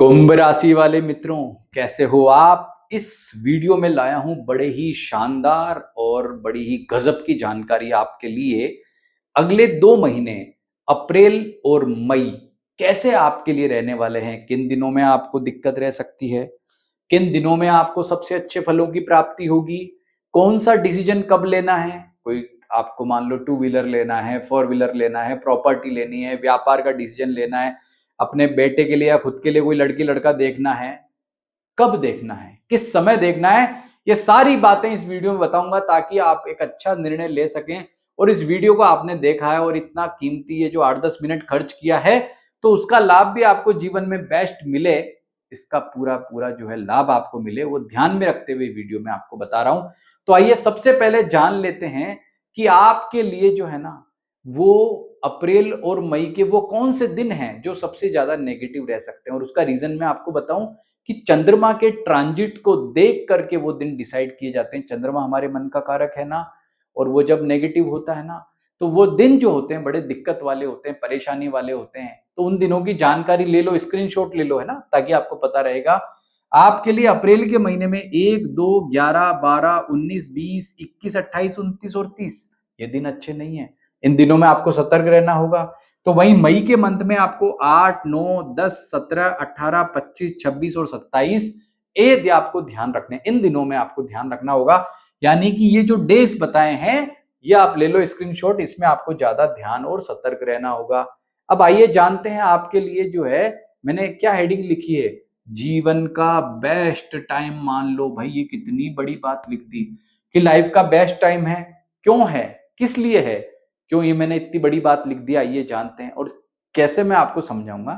कुंभ राशि वाले मित्रों, कैसे हो आप। इस वीडियो में लाया हूं बड़े ही शानदार और बड़ी ही गजब की जानकारी आपके लिए। अगले 2 महीने अप्रैल और मई कैसे आपके लिए रहने वाले हैं, किन दिनों में आपको दिक्कत रह सकती है, किन दिनों में आपको सबसे अच्छे फलों की प्राप्ति होगी, कौन सा डिसीजन कब लेना है। कोई आपको मान लो 2 व्हीलर लेना है, 4 व्हीलर लेना है, प्रॉपर्टी लेनी है, व्यापार का डिसीजन लेना है, अपने बेटे के लिए या खुद के लिए कोई लड़की लड़का देखना है, कब देखना है, किस समय देखना है, ये सारी बातें इस वीडियो में बताऊंगा ताकि आप एक अच्छा निर्णय ले सकें। और इस वीडियो को आपने देखा है और इतना कीमती ये जो 8-10 मिनट खर्च किया है, तो उसका लाभ भी आपको जीवन में बेस्ट मिले, इसका पूरा पूरा जो है लाभ आपको मिले, वो ध्यान में रखते हुए वीडियो में आपको बता रहा हूं। तो आइए सबसे पहले जान लेते हैं कि आपके लिए जो है ना, वो अप्रैल और मई के वो कौन से दिन हैं जो सबसे ज्यादा नेगेटिव रह सकते हैं। और उसका रीजन मैं आपको बताऊं कि चंद्रमा के ट्रांजिट को देख करके वो दिन डिसाइड किए जाते हैं। चंद्रमा हमारे मन का कारक है ना, और वो जब नेगेटिव होता है ना, तो वो दिन जो होते हैं बड़े दिक्कत वाले होते हैं, परेशानी वाले होते हैं। तो उन दिनों की जानकारी ले लो, स्क्रीनशॉट ले लो, है ना, ताकि आपको पता रहेगा। आपके लिए अप्रैल के महीने में 1, 2, 11, 12, 19, 20, 21, 28, 29 और 30 ये दिन अच्छे नहीं है। इन दिनों में आपको सतर्क रहना होगा। तो वहीं मई के मंथ में आपको 8, 9, 10, 17, 18, 25, 26 और 27 ये आपको ध्यान रखने, इन दिनों में आपको ध्यान रखना होगा। यानी कि ये जो डेज बताए हैं ये आप ले लो स्क्रीनशॉट, इसमें आपको ज्यादा ध्यान और सतर्क रहना होगा। अब आइए जानते हैं आपके लिए जो है, मैंने क्या हेडिंग लिखी है, जीवन का बेस्ट टाइम। मान लो भाई, ये कितनी बड़ी बात लिख दी कि लाइफ का बेस्ट टाइम है। क्यों है, किस लिए है, क्यों ये मैंने इतनी बड़ी बात लिख दी, आइए जानते हैं और कैसे मैं आपको समझाऊंगा।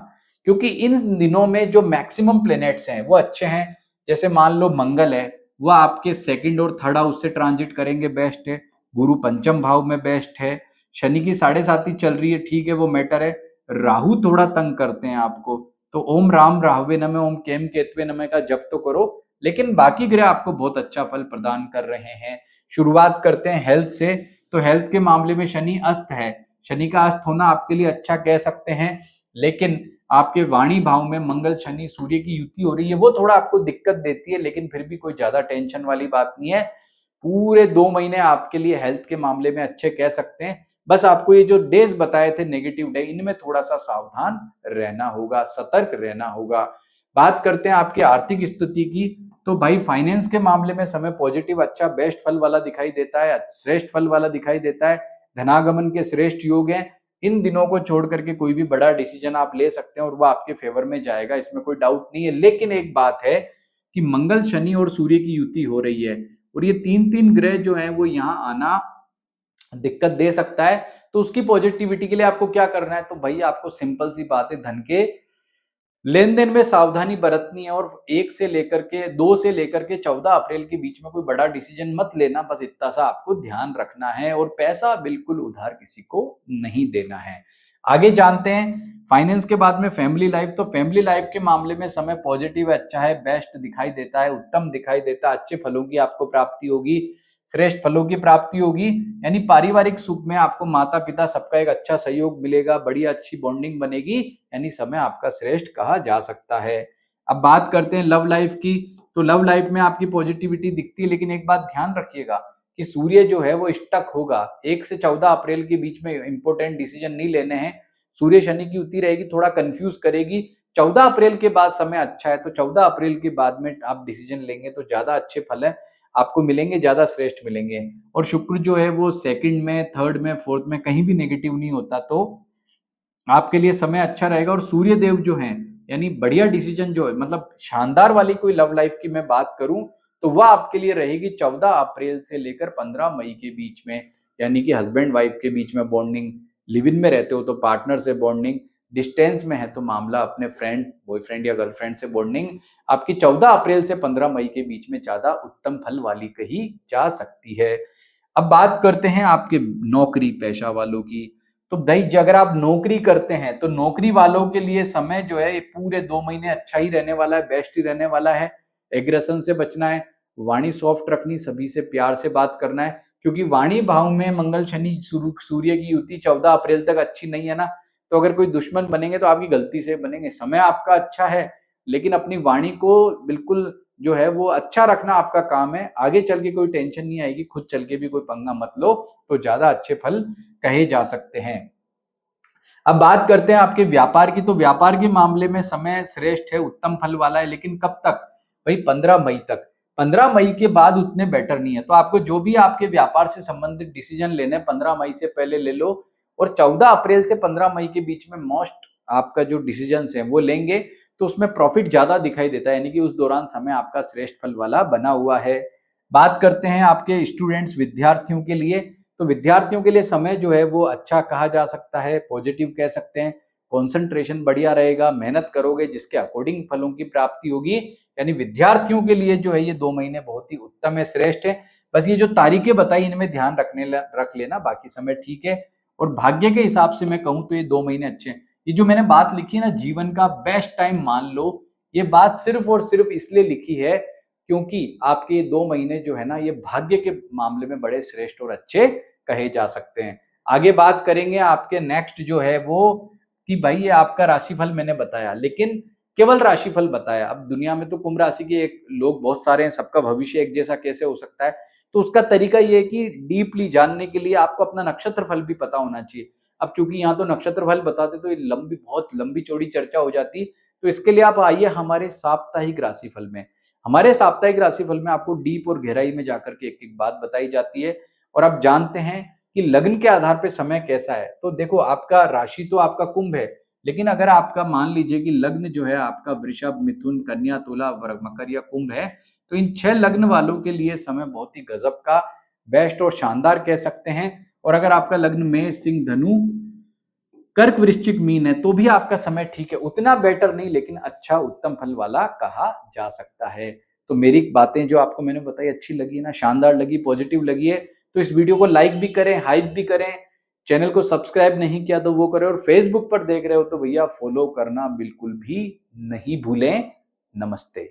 क्योंकि इन दिनों में जो मैक्सिमम प्लैनेट्स हैं वो अच्छे हैं। जैसे मान लो मंगल है, वो आपके सेकंड और थर्ड हाउस से ट्रांजिट करेंगे, बेस्ट है। गुरु पंचम भाव में बेस्ट है। शनि की 7.5 चल रही है, ठीक है, वो मैटर है। राहु थोड़ा तंग करते हैं आपको, तो ओम राम राहवे नमः, ओम केम केतवे नमः का जप तो करो, लेकिन बाकी ग्रह आपको बहुत अच्छा फल प्रदान कर रहे हैं। शुरुआत करते हैं हेल्थ से। तो हेल्थ के मामले में शनि अस्त है। शनि का अस्त होना आपके लिए अच्छा कह सकते हैं, लेकिन आपके वाणी भाव में मंगल शनि सूर्य की युति हो रही है, वो थोड़ा आपको दिक्कत देती है, लेकिन फिर भी कोई ज्यादा टेंशन वाली बात नहीं है। पूरे 2 महीने आपके लिए हेल्थ के मामले में अच्छे कह सकते हैं। बस आपको ये जो डेज बताए थे नेगेटिव डे, इनमें थोड़ा सा सावधान रहना होगा, सतर्क रहना होगा। बात करते हैं आपकी आर्थिक स्थिति की। तो भाई फाइनेंस के मामले में समय पॉजिटिव, अच्छा, बेस्ट फल वाला दिखाई देता है, श्रेष्ठ फल वाला दिखाई देता है। धनागमन के श्रेष्ठ योग हैं। इन दिनों को छोड़ करके कोई भी बड़ा डिसीजन आप ले सकते हैं और वो आपके फेवर में जाएगा, इसमें कोई डाउट नहीं है। लेकिन एक बात है कि मंगल शनि और सूर्य की युति हो रही है, और ये तीन तीन ग्रह जो हैं वो यहाँ आना दिक्कत दे सकता है। तो उसकी पॉजिटिविटी के लिए आपको क्या करना है, तो भाई आपको सिंपल सी बात है, धन के लेन देन में सावधानी बरतनी है। और 2 से लेकर के 14 अप्रैल के बीच में कोई बड़ा डिसीजन मत लेना, बस इतना सा आपको ध्यान रखना है। और पैसा बिल्कुल उधार किसी को नहीं देना है। आगे जानते हैं फाइनेंस के बाद में फैमिली लाइफ। तो फैमिली लाइफ के मामले में समय पॉजिटिव है, अच्छा है, बेस्ट दिखाई देता है, उत्तम दिखाई देता है। अच्छे फलों की आपको प्राप्ति होगी, श्रेष्ठ फलों की प्राप्ति होगी। यानी पारिवारिक सुख में आपको माता पिता सबका एक अच्छा सहयोग मिलेगा, बढ़िया अच्छी बॉन्डिंग बनेगी, यानी समय आपका श्रेष्ठ कहा जा सकता है। अब बात करते हैं लव लाइफ की। तो लव लाइफ में आपकी पॉजिटिविटी दिखती है, लेकिन एक बात ध्यान रखिएगा कि सूर्य जो है वो स्टक होगा। 1 से 14 अप्रैल के बीच में इंपॉर्टेंट डिसीजन नहीं लेने हैं। सूर्य शनि की युति रहेगी, थोड़ा कंफ्यूज करेगी। 14 अप्रैल के बाद समय अच्छा है, तो 14 अप्रैल के बाद में आप डिसीजन लेंगे तो ज्यादा अच्छे फल है आपको मिलेंगे, ज्यादा श्रेष्ठ मिलेंगे। और शुक्र जो है वो सेकंड में, थर्ड में, फोर्थ में कहीं भी नेगेटिव नहीं होता, तो आपके लिए समय अच्छा रहेगा। और सूर्य देव जो हैं, यानी बढ़िया डिसीजन जो है, मतलब शानदार वाली कोई लव लाइफ की मैं बात करूं, तो वह आपके लिए रहेगी 14 अप्रैल से लेकर 15 मई के बीच में। यानी कि हस्बैंड वाइफ के बीच में बॉन्डिंग, लिव इन में रहते हो तो पार्टनर से बॉन्डिंग, डिस्टेंस में है तो मामला अपने फ्रेंड, बॉयफ्रेंड या गर्लफ्रेंड से बॉन्डिंग, आपकी 14 अप्रैल से 15 मई के बीच में ज्यादा उत्तम फल वाली कही जा सकती है। अब बात करते हैं आपके नौकरी पेशा वालों की। तो भाई अगर आप नौकरी करते हैं तो नौकरी वालों के लिए समय जो है ये पूरे 2 महीने अच्छा ही रहने वाला है, बेस्ट ही रहने वाला है। एग्रेशन से बचना है, वाणी सॉफ्ट रखनी, सभी से प्यार से बात करना है। क्योंकि वाणी भाव में मंगल शनि सूर्य की युति 14 अप्रैल तक अच्छी नहीं है ना, तो अगर कोई दुश्मन बनेंगे तो आपकी गलती से बनेंगे। समय आपका अच्छा है, लेकिन अपनी वाणी को बिल्कुल जो है वो अच्छा रखना आपका काम है। आगे चल के कोई टेंशन नहीं आएगी, खुद चल के भी कोई पंगा मत लो, तो ज्यादा अच्छे फल कहे जा सकते हैं। अब बात करते हैं आपके व्यापार की। तो व्यापार के मामले में समय श्रेष्ठ है, उत्तम फल वाला है, लेकिन कब तक? भाई 15 मई तक। 15 मई के बाद उतने बेटर नहीं है। तो आपको जो भी आपके व्यापार से संबंधित डिसीजन लेने 15 मई से पहले ले लो, और 14 अप्रैल से 15 मई के बीच में मोस्ट आपका जो डिसीजन है वो लेंगे, तो उसमें प्रॉफिट ज्यादा दिखाई देता है, यानी कि उस दौरान समय आपका श्रेष्ठ फल वाला बना हुआ है। बात करते हैं आपके स्टूडेंट्स, विद्यार्थियों के लिए। तो विद्यार्थियों के लिए समय जो है वो अच्छा कहा जा सकता है, पॉजिटिव कह सकते हैं। कंसंट्रेशन बढ़िया रहेगा, मेहनत करोगे जिसके अकॉर्डिंग फलों की प्राप्ति होगी। यानी विद्यार्थियों के लिए जो है ये 2 महीने बहुत ही उत्तम है, श्रेष्ठ है। बस ये जो तारीखें बताई इनमें ध्यान रख लेना, बाकी समय ठीक है। और भाग्य के हिसाब से मैं कहूं तो ये 2 महीने अच्छे हैं। ये जो मैंने बात लिखी है ना, जीवन का बेस्ट टाइम मान लो, ये बात सिर्फ और सिर्फ इसलिए लिखी है क्योंकि आपके ये 2 महीने जो है ना, ये भाग्य के मामले में बड़े श्रेष्ठ और अच्छे कहे जा सकते हैं। आगे बात करेंगे आपके नेक्स्ट जो है वो, कि भाई ये आपका राशिफल मैंने बताया, लेकिन केवल राशिफल बताया। अब दुनिया में तो कुंभ राशि के एक लोग बहुत सारे हैं, सबका भविष्य एक जैसा कैसे हो सकता है? तो उसका तरीका ये है कि डीपली जानने के लिए आपको अपना नक्षत्र फल भी पता होना चाहिए। अब चूंकि यहाँ तो नक्षत्र फल बताते तो ये बहुत लंबी चौड़ी चर्चा हो जाती, तो इसके लिए आप आइए हमारे साप्ताहिक राशिफल में। हमारे साप्ताहिक राशिफल में आपको डीप और गहराई में जाकर के एक एक बात बताई जाती है, और आप जानते हैं कि लग्न के आधार पे समय कैसा है। तो देखो, आपका राशि तो आपका कुंभ है, लेकिन अगर आपका मान लीजिए कि लग्न जो है आपका वृषभ, मिथुन, कन्या, तुला, मकर या कुंभ है, तो इन 6 लग्न वालों के लिए समय बहुत ही गजब का, बेस्ट और शानदार कह सकते हैं। और अगर आपका लग्न मेष, सिंह, धनु, कर्क, वृश्चिक, मीन है, तो भी आपका समय ठीक है, उतना बेटर नहीं, लेकिन अच्छा उत्तम फल वाला कहा जा सकता है। तो मेरी बातें जो आपको मैंने बताई अच्छी लगी ना, शानदार लगी, पॉजिटिव लगी है, तो इस वीडियो को लाइक भी करें, हाइप भी करें। चैनल को सब्सक्राइब नहीं किया तो वो करें, और फेसबुक पर देख रहे हो तो भैया फॉलो करना बिल्कुल भी नहीं भूलें। नमस्ते।